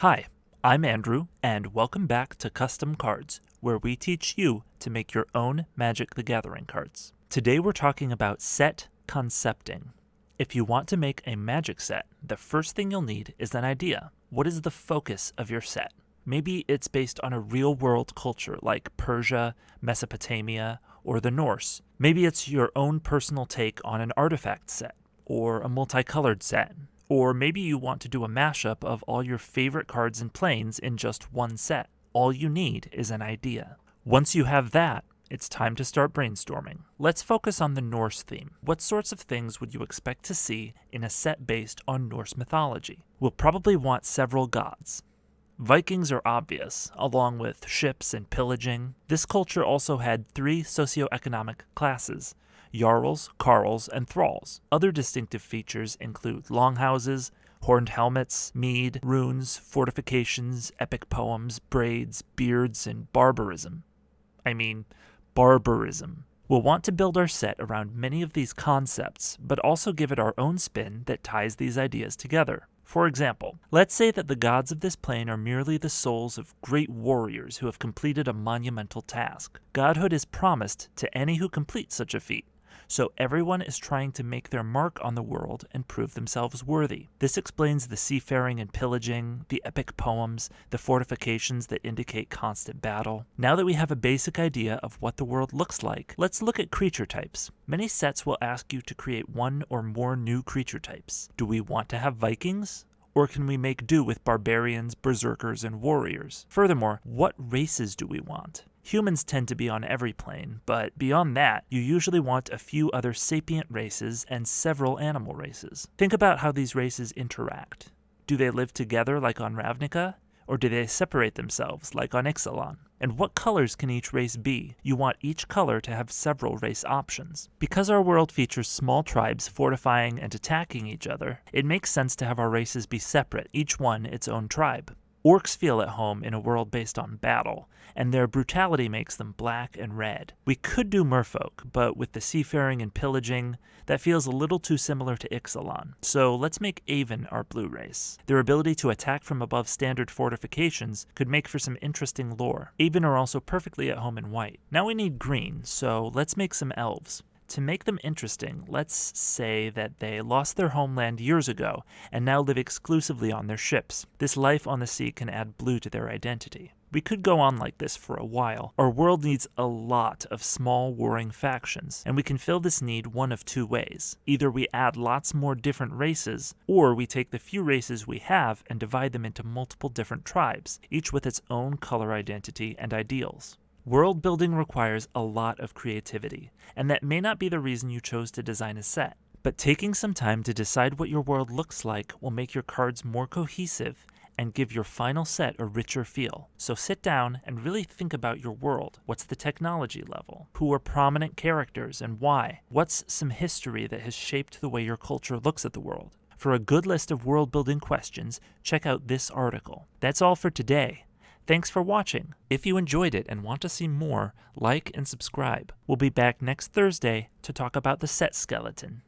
Hi, I'm Andrew, and welcome back to Custom Cards, where we teach you to make your own Magic the Gathering cards. Today we're talking about set concepting. If you want to make a Magic set, the first thing you'll need is an idea. What is the focus of your set? Maybe it's based on a real-world culture like Persia, Mesopotamia, or the Norse. Maybe it's your own personal take on an artifact set, or a multicolored set. Or maybe you want to do a mashup of all your favorite cards and planes in just one set. All you need is an idea. Once you have that, it's time to start brainstorming. Let's focus on the Norse theme. What sorts of things would you expect to see in a set based on Norse mythology? We'll probably want several gods. Vikings are obvious, along with ships and pillaging. This culture also had three socioeconomic classes: Jarls, Carls, and Thralls. Other distinctive features include longhouses, horned helmets, mead, runes, fortifications, epic poems, braids, beards, and barbarism. Barbarism. We'll want to build our set around many of these concepts, but also give it our own spin that ties these ideas together. For example, let's say that the gods of this plane are merely the souls of great warriors who have completed a monumental task. Godhood is promised to any who complete such a feat, so everyone is trying to make their mark on the world and prove themselves worthy. This explains the seafaring and pillaging, the epic poems, the fortifications that indicate constant battle. Now that we have a basic idea of what the world looks like, let's look at creature types. Many sets will ask you to create one or more new creature types. Do we want to have Vikings? Or can we make do with barbarians, berserkers, and warriors? Furthermore, what races do we want? Humans tend to be on every plane, but beyond that, you usually want a few other sapient races and several animal races. Think about how these races interact. Do they live together like on Ravnica? Or do they separate themselves like on Ixalan? And what colors can each race be? You want each color to have several race options. Because our world features small tribes fortifying and attacking each other, it makes sense to have our races be separate, each one its own tribe. Orcs feel at home in a world based on battle, and their brutality makes them black and red. We could do merfolk, but with the seafaring and pillaging, that feels a little too similar to Ixalan. So let's make Aven our blue race. Their ability to attack from above standard fortifications could make for some interesting lore. Aven are also perfectly at home in white. Now we need green, so let's make some elves. To make them interesting, let's say that they lost their homeland years ago and now live exclusively on their ships. This life on the sea can add blue to their identity. We could go on like this for a while. Our world needs a lot of small warring factions, and we can fill this need one of two ways. Either we add lots more different races, or we take the few races we have and divide them into multiple different tribes, each with its own color identity and ideals. World building requires a lot of creativity, and that may not be the reason you chose to design a set. But taking some time to decide what your world looks like will make your cards more cohesive and give your final set a richer feel. So sit down and really think about your world. What's the technology level? Who are prominent characters and why? What's some history that has shaped the way your culture looks at the world? For a good list of world building questions, check out this article. That's all for today. Thanks for watching. If you enjoyed it and want to see more, like and subscribe. We'll be back next Thursday to talk about the set skeleton.